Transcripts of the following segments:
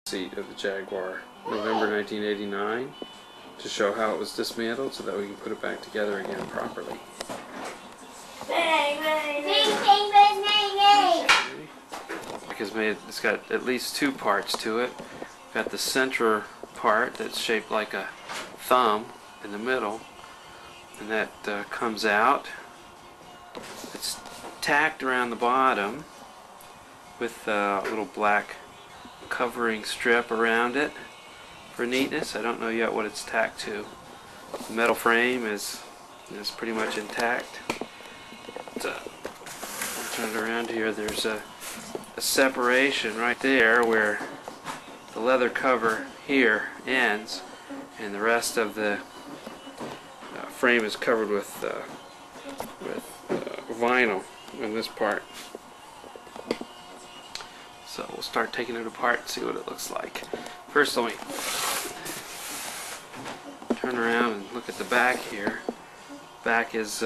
Seat of the Jaguar, November 1989, to show how it was dismantled so that we can put it back together again properly. Because it's got at least two parts to it. Got the center part that's shaped like a thumb in the middle, and that comes out. It's tacked around the bottom with a little black covering strip around it for neatness. I don't know yet what it's tacked to. The metal frame is pretty much intact. Turn it around here. There's a separation right there where the leather cover here ends, and the rest of the frame is covered with vinyl in this part. So we'll start taking it apart and see what it looks like. First, let me turn around and look at the back here. Back is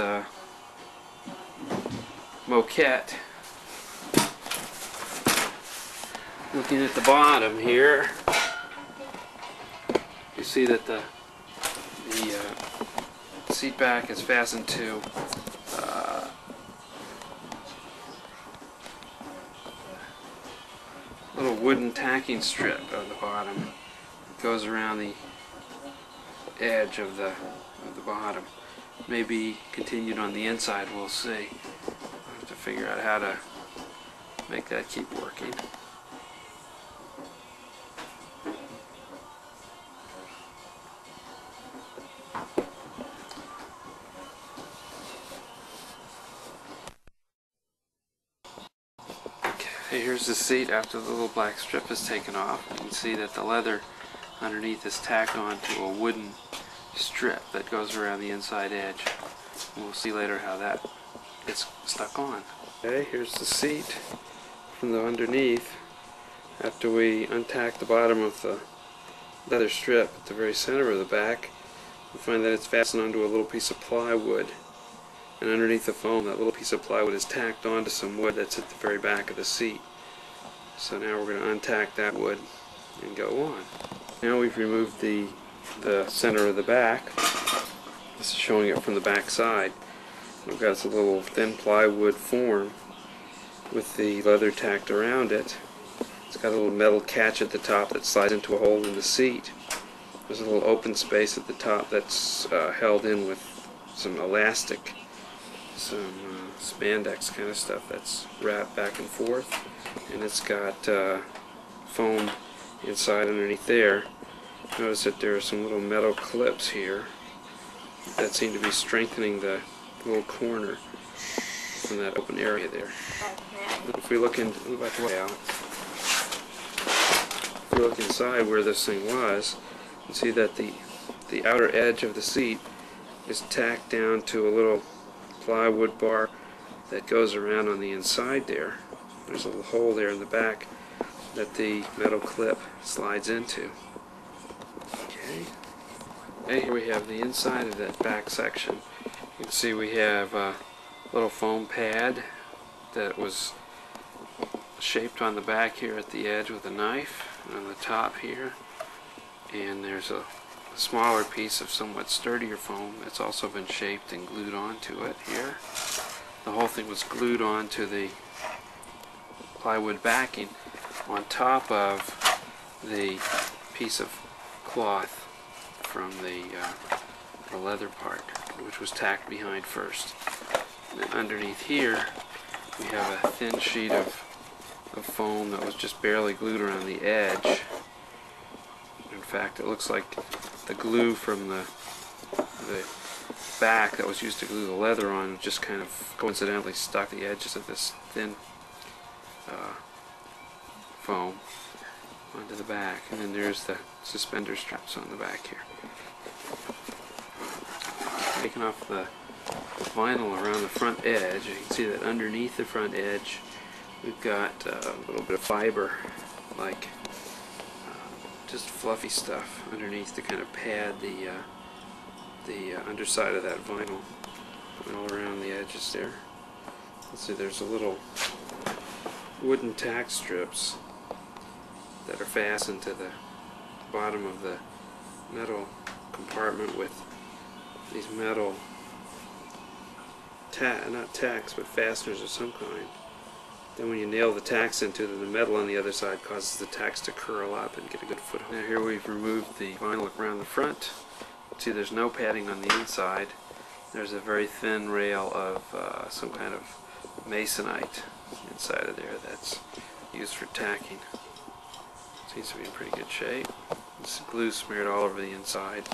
moquette. Looking at the bottom here, you see that the seat back is fastened to little wooden tacking strip on the bottom. It goes around the edge of the bottom. Maybe continued on the inside, we'll see. I'll have to figure out how to make that keep working. Okay, here's the seat after the little black strip is taken off. You can see that the leather underneath is tacked onto a wooden strip that goes around the inside edge. And we'll see later how that gets stuck on. Okay, here's the seat from the underneath. After we untack the bottom of the leather strip at the very center of the back, we find that it's fastened onto a little piece of plywood. And underneath the foam, that little piece of plywood is tacked onto some wood that's at the very back of the seat. So now we're going to untack that wood and go on. Now we've removed the center of the back. This is showing it from the back side. We've got this little thin plywood form with the leather tacked around it. It's got a little metal catch at the top that slides into a hole in the seat. There's a little open space at the top that's held in with some elastic, some spandex kind of stuff that's wrapped back and forth, and it's got foam inside underneath there. Notice that there are some little metal clips here that seem to be strengthening the little corner from that open area there. If we look inside where this thing was, you can see that the outer edge of the seat is tacked down to a little plywood bar that goes around on the inside there. There's a little hole there in the back that the metal clip slides into. Okay, here we have the inside of that back section. You can see we have a little foam pad that was shaped on the back here at the edge with a knife, and on the top here. And there's a smaller piece of somewhat sturdier foam that's also been shaped and glued onto it here. The whole thing was glued onto the plywood backing on top of the piece of cloth from the leather part, which was tacked behind first. And then underneath here we have a thin sheet of foam that was just barely glued around the edge. In fact, it looks like the glue from the back that was used to glue the leather on just kind of coincidentally stuck the edges of this thin foam onto the back. And then there's the suspender straps on the back here. Taking off the vinyl around the front edge, you can see that underneath the front edge we've got a little bit of fiber, like just fluffy stuff underneath to kind of pad the underside of that vinyl, all around the edges there. Let's see, there's a little wooden tack strips that are fastened to the bottom of the metal compartment with these metal not tacks, but fasteners of some kind. Then when you nail the tacks into them, the metal on the other side causes the tacks to curl up and get a good foothold. Now here we've removed the vinyl around the front. See, there's no padding on the inside. There's a very thin rail of some kind of masonite inside of there that's used for tacking. Seems to be in pretty good shape. This glue smeared all over the inside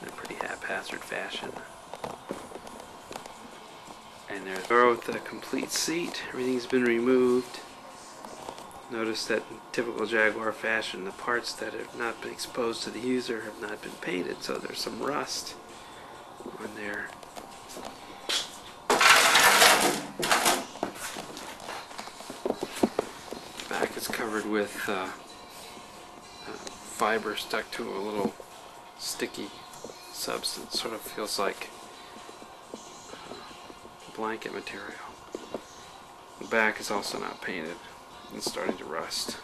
in a pretty haphazard fashion. And there's the complete seat. Everything's been removed. Notice that in typical Jaguar fashion, the parts that have not been exposed to the user have not been painted, so there's some rust on there. The back is covered with fiber stuck to a little sticky substance. Sort of feels like blanket material. The back is also not painted and starting to rust.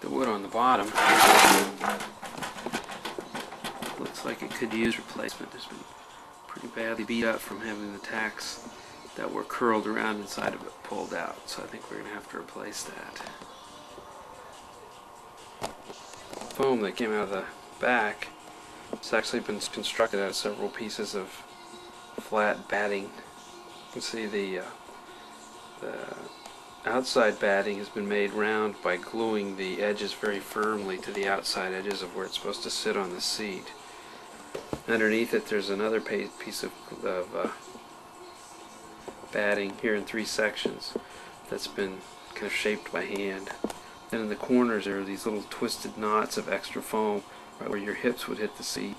The wood on the bottom looks like it could use replacement. It's been pretty badly beat up from having the tacks that were curled around inside of it pulled out, so I think we're going to have to replace that. Foam that came out of the back has actually been constructed out of several pieces of flat batting. You can see the outside batting has been made round by gluing the edges very firmly to the outside edges of where it's supposed to sit on the seat. Underneath it there's another piece of batting here in 3 sections that's been kind of shaped by hand. And in the corners there are these little twisted knots of extra foam right where your hips would hit the seat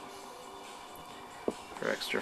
for extra